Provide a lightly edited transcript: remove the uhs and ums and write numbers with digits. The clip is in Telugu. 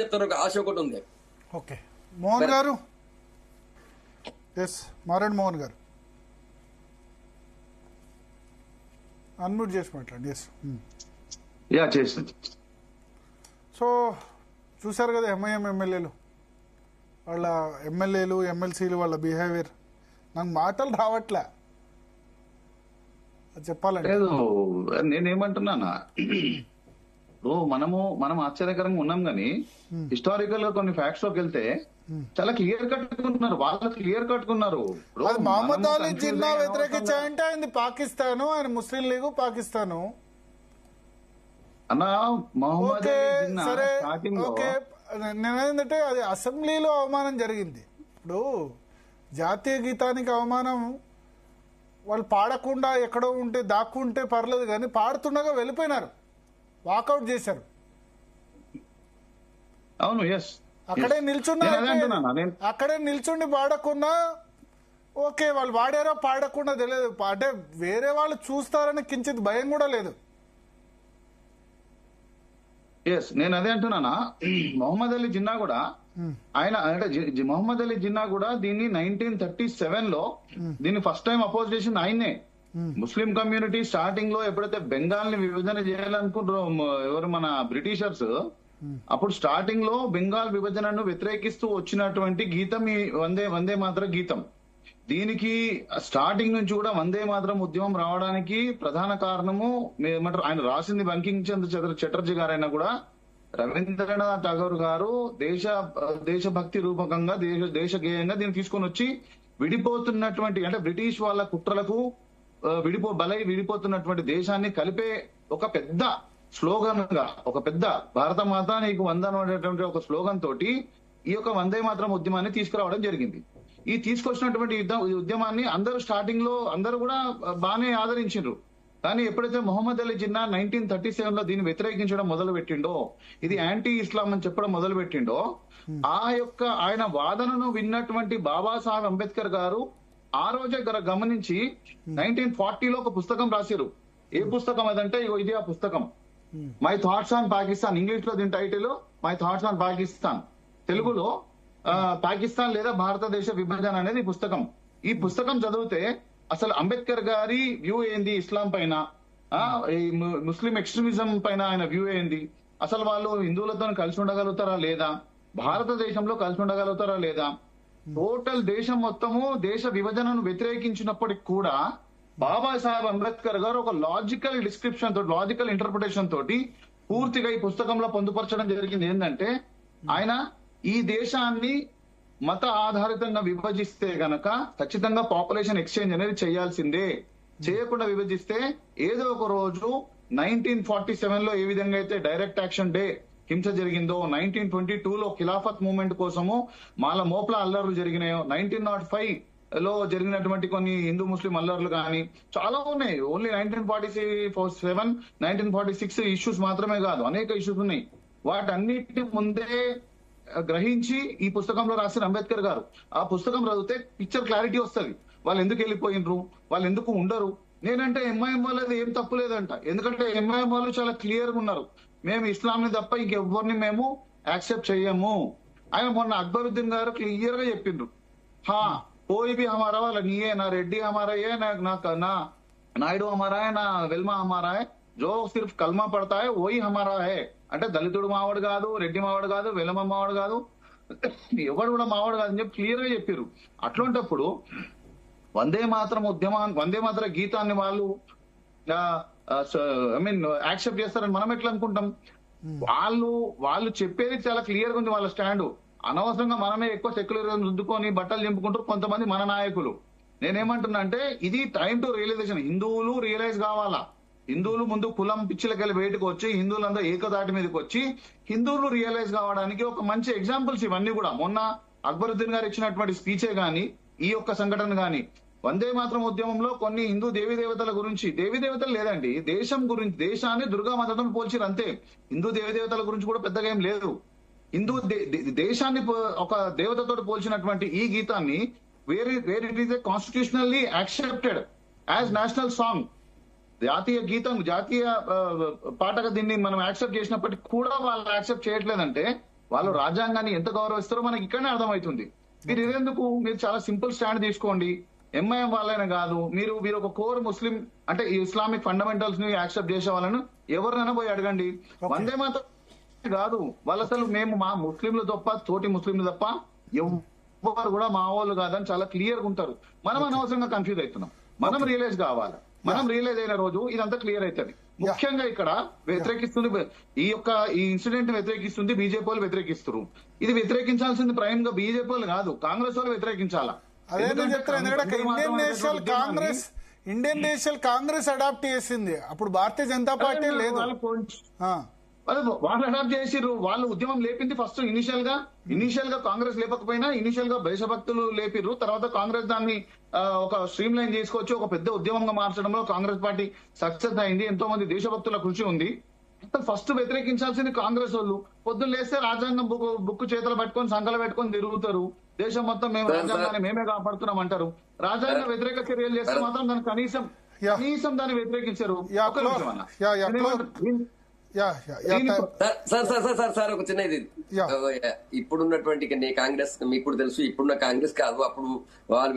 చెప్తారు, ఒక ఆశ ఒకటి ఉంది. ఓకే మోహన్ గారు, ఎస్ మారెడ్డి మోహన్ గారు అన్మ్యూట్ చేసి మాట్లాడండి. ఎస్ చేసింది. సో చూశారు కదా ఎంఐఎం ఎమ్మెల్యేలు, వాళ్ళ ఎమ్మెల్యేలు ఎమ్మెల్సీలు వాళ్ళ బిహేవియర్, నాకు మాటలు రావట్లే అది చెప్పాలంటే. లేదు, నేనేమంటున్నానా, ఇప్పుడు మనం ఆశ్చర్యకరంగా ఉన్నాం గానీ హిస్టారికల్ గా కొన్ని ఫ్యాక్ట్స్ లోకి వెళ్తే చాలా క్లియర్ కట్టుకున్నారు, వాళ్ళు క్లియర్ కట్టుకున్నారు. అది మహమ్మద్ అలీ జిన్నా వ్యతిరేకించాయంటే ఆయన పాకిస్తాను, ఆయన ముస్లిం లీగు పాకిస్తాను అన్న. మహమ్మద్ ఓకే అలీ జిన్నా సరే స్టార్టింగ్ లో ఓకే, నేనేంటంటే అది అసెంబ్లీలో అవమానం జరిగింది. ఇప్పుడు జాతీయ గీతానికి అవమానం వాళ్ళు పాడకుండా ఎక్కడో ఉంటే దాక్కుంటే పర్లేదు, కానీ పాడుతుండగా వెళ్ళిపోయినారు, వాకౌట్ చేశారు. అవును, ఎస్, అక్కడే నిల్చున్నా, నేను అక్కడే నిల్చుండి పాడకున్నా ఓకే, వాళ్ళు పాడారో పాడకుండా తెలియదు, అంటే వేరే వాళ్ళు చూస్తారని కించిత్ భయం కూడా లేదు. నేను అదే అంటున్నానా. మొహమ్మద్ అలీ జిన్నా కూడా ఆయన అంటే మొహమ్మద్ అలీ జిన్నా కూడా దీన్ని 1937 లో దీన్ని ఫస్ట్ టైం అపోజ్ చేసింది ఆయన్నే. ముస్లిం కమ్యూనిటీ స్టార్టింగ్ లో ఎప్పుడైతే బెంగాల్ ని విభజన చేయాలనుకుంటారో ఎవరు మన బ్రిటిషర్స్, అప్పుడు స్టార్టింగ్ లో బెంగాల్ విభజనను వ్యతిరేకిస్తూ వచ్చినటువంటి గీతం ఈ వందే మాతర గీతం. దీనికి స్టార్టింగ్ నుంచి కూడా వందే మాతరం ఉద్యమం రావడానికి ప్రధాన కారణము ఏమంటారు, ఆయన రాసింది బంకింగ్ చంద్ర చటర్జీ గారైనా కూడా రవీంద్రనాథ్ ఠాగూర్ గారు దేశభక్తి రూపకంగా దేశ గేయంగా దీన్ని తీసుకొని వచ్చి విడిపోతున్నటువంటి అంటే బ్రిటిష్ వాళ్ళ కుట్రలకు విడిపోతున్నటువంటి దేశాన్ని కలిపే ఒక పెద్ద స్లోగన్ గా, ఒక పెద్ద భారత మాత నీకు వందనం అనేటువంటి ఒక స్లోగన్ తోటి ఈ యొక్క వందే మాతరం ఉద్యమాన్ని తీసుకురావడం జరిగింది. ఈ తీసుకొచ్చినటువంటి ఉద్యమాన్ని అందరూ స్టార్టింగ్ లో అందరూ కూడా బాగానే ఆదరించారు. కానీ ఎప్పుడైతే మొహమ్మద్ అలీ జిన్నా 1937 లో దీన్ని వ్యతిరేకించడం మొదలు పెట్టిండో, ఇది యాంటీ ఇస్లాం అని చెప్పడం మొదలు పెట్టిండో, ఆయన వాదనను విన్నటువంటి బాబాసాహెబ్ అంబేద్కర్ గారు ఆ రోజే గమనించి 1940లో ఒక పుస్తకం రాశారు. ఏ పుస్తకం అదంటే ఇది ఆ పుస్తకం, my thoughts on Pakistan. English లో దీని title my thoughts on Pakistan, తెలుగులో పాకిస్తాన్ లేదా భారతదేశ విభజన అనేది పుస్తకం. ఈ పుస్తకం చదివితే అసలు అంబేద్కర్ గారి వ్యూ ఏంది ఇస్లాం పైన, ముస్లిం ఎక్స్ట్రీమిజం పైన ఆయన వ్యూ ఏంది, అసలు వాళ్ళు హిందువులతో కలిసి ఉండగలుగుతారా లేదా, భారతదేశంలో కలిసి ఉండగలుగుతారా లేదా, టోటల్ దేశం మొత్తము దేశ విభజనను వ్యతిరేకించినప్పటికి కూడా బాబాసాహెబ్ అంబేద్కర్ గారు ఒక లాజికల్ డిస్క్రిప్షన్ తోటి, లాజికల్ ఇంటర్ప్రిటేషన్ తోటి పూర్తిగా ఈ పుస్తకంలో పొందుపరచడం జరిగింది. ఏంటంటే ఆయన ఈ దేశాన్ని మత ఆధారితంగా విభజిస్తే గనక ఖచ్చితంగా పాపులేషన్ ఎక్స్చేంజ్ అనేది చేయాల్సిందే, చేయకుండా విభజిస్తే ఏదో ఒక రోజు 1947 లో ఏ విధంగా అయితే డైరెక్ట్ యాక్షన్ డే హింస జరిగిందో, 1922లో ఖిలాఫత్ మూవ్మెంట్ కోసము మోప్లా అల్లర్లు జరిగినాయో, 1905 లో జరిగినటువంటి కొన్ని హిందూ ముస్లిం అల్లర్లు కానీ చాలా ఉన్నాయి. ఓన్లీ 1947 1946 ఇష్యూస్ మాత్రమే కాదు, అనేక ఇష్యూస్ ఉన్నాయి. వాటన్నిటి ముందే గ్రహించి ఈ పుస్తకంలో రాసిన అంబేద్కర్ గారు ఆ పుస్తకం చదివితే పిక్చర్ క్లారిటీ వస్తుంది. వాళ్ళు ఎందుకు వెళ్ళిపోయినరు, వాళ్ళు ఎందుకు ఉండరు. నేనంటే ఎంఐఎం వాళ్ళది ఏం తప్పు లేదంట, ఎందుకంటే ఎంఐఎం వాళ్ళు చాలా క్లియర్ గా ఉన్నారు, మేము ఇస్లాంని తప్ప ఇంకెవ్వరిని మేము యాక్సెప్ట్ చెయ్యము. ఆయన మొన్న అక్బరుద్దీన్ గారు క్లియర్ గా చెప్పిండ్రు, హా కోయి भी हमारा वाला नहीं है, ना रेड्डी हमारा है, ना नायडू हमारा है, ना వెల్మా हमारा है, जो सिर्फ कलमा पड़ता है वही हमारा है. అంటే దళితుడు మావాడు కాదు, రెడ్డి మావాడు కాదు, వెలమ మావాడు కాదు, ఎవడు కూడా మావాడు కాదు అని చెప్పి క్లియర్ గా చెప్పారు. అట్లాంటప్పుడు వందే మాతర గీతాన్ని వాళ్ళు యాక్సెప్ట్ చేస్తారని మనం ఎట్లా అనుకుంటాం. వాళ్ళు చెప్పేది చాలా క్లియర్ గా ఉంది, వాళ్ళ స్టాండ్. అనవసరంగా మనమే ఎక్కువ సెక్యులరిజం రుద్దుకొని బట్టలు చింపుకుంటారు కొంతమంది మన నాయకులు. నేనేమంటున్నా అంటే ఇది టైం టు రియలైజేషన్. హిందువులు రియలైజ్ కావాలా, హిందువులు ముందు కులం పిచ్చిలకెళ్ళి బయటకు వచ్చి హిందువులందరూ ఏకదాటి మీదకి వచ్చి హిందువులు రియలైజ్ కావడానికి ఒక మంచి ఎగ్జాంపుల్స్ ఇవన్నీ కూడా. మొన్న అక్బరుద్దీన్ గారు ఇచ్చినటువంటి స్పీచే గాని, ఈ యొక్క సంఘటన గాని, వందే మాతరం ఉద్యమంలో కొన్ని హిందూ దేవతల గురించి, దేవతలు లేదండి, దేశం గురించి, దేశాన్ని దుర్గామాతతో పోల్చిరు అంతే. హిందూ దేవతల గురించి కూడా పెద్దగా ఏం లేదు. హిందూ దేశాన్ని ఒక దేవతతో పోల్చినటువంటి ఈ గీతాన్ని where it is constitutionally accepted as national song, జాతీయ గీతం, జాతీయ పాటగా దీన్ని మనం యాక్సెప్ట్ చేసినప్పటికీ కూడా వాళ్ళు యాక్సెప్ట్ చేయట్లేదంటే వాళ్ళు రాజ్యాంగాన్ని ఎంత గౌరవిస్తారో మనకి ఇక్కడనే అర్థమవుతుంది. మీరు ఇదేందుకు, మీరు చాలా సింపుల్ స్టాండ్ తీసుకోండి. ఎంఐఎం వాళ్ళైనా కాదు, మీరు ఒక కోర్ ముస్లిం అంటే ఈ ఇస్లామిక్ ఫండమెంటల్స్ ని యాక్సెప్ట్ చేసే వాళ్ళను ఎవరినైనా పోయి అడగండి. వందే మాత్రం కాదు వాళ్ళు అసలు మేము మా ముస్లింలు తప్ప తోటి ముస్లింలు తప్ప ఎవరు కూడా మా వాళ్ళు కాదని చాలా క్లియర్ గా ఉంటారు. మనం అనవసరంగా కన్ఫ్యూజ్ అవుతున్నాం. మనం రియలైజ్ కావాలి. మనం రియలైజ్ అయిన రోజు ఇదంతా క్లియర్ అవుతుంది. ముఖ్యంగా ఇక్కడ వ్యతిరేకిస్తుంది ఈ ఇన్సిడెంట్ వ్యతిరేకిస్తుంది బీజేపీ వాళ్ళు వ్యతిరేకిస్తారు. ఇది వ్యతిరేకించాల్సింది ప్రైమ్ గా బీజేపీ వాళ్ళు కాదు, కాంగ్రెస్ వాళ్ళు వ్యతిరేకించాలా. అదే చెప్తారు. ఎందుకంటే ఇండియన్ నేషనల్ కాంగ్రెస్ అడాప్ట్ చేసింది, అప్పుడు భారతీయ జనతా పార్టీ లేదు. వాళ్ళు అడాప్ట్ చేసిర్రు. వాళ్ళు ఉద్యమం లేపింది ఫస్ట్ ఇనిషియల్ గా కాంగ్రెస్ లేపకపోయినా ఇనిషియల్ గా దేశభక్తులు లేపిర్రు. తర్వాత కాంగ్రెస్ దాన్ని ఒక స్ట్రీమ్ లైన్ తీసుకొచ్చి ఒక పెద్ద ఉద్యమంగా మార్చడంలో కాంగ్రెస్ పార్టీ సక్సెస్ అయింది. ఎంతో మంది దేశభక్తుల కృషి ఉంది. ఫస్ట్ వ్యతిరేకించాల్సింది కాంగ్రెస్ వాళ్ళు. పొద్దున్న లేస్తే రాజ్యాంగం బుక్ చేతులు పట్టుకొని సంకలు పెట్టుకొని తిరుగుతారు. దేశం మొత్తం మేము రాజ్యాంగాన్ని మేమే కాపాడుతున్నాం అంటారు. రాజ్యాంగ వ్యతిరేక చర్యలు చేస్తే మాత్రం దాన్ని కనీసం దాన్ని వ్యతిరేకించారు. సార్ ఒక చిన్న ఇది, ఇప్పుడున్నటువంటి కాంగ్రెస్ మీకు తెలుసు, ఇప్పుడున్న కాంగ్రెస్ కాదు, అప్పుడు వాళ్ళు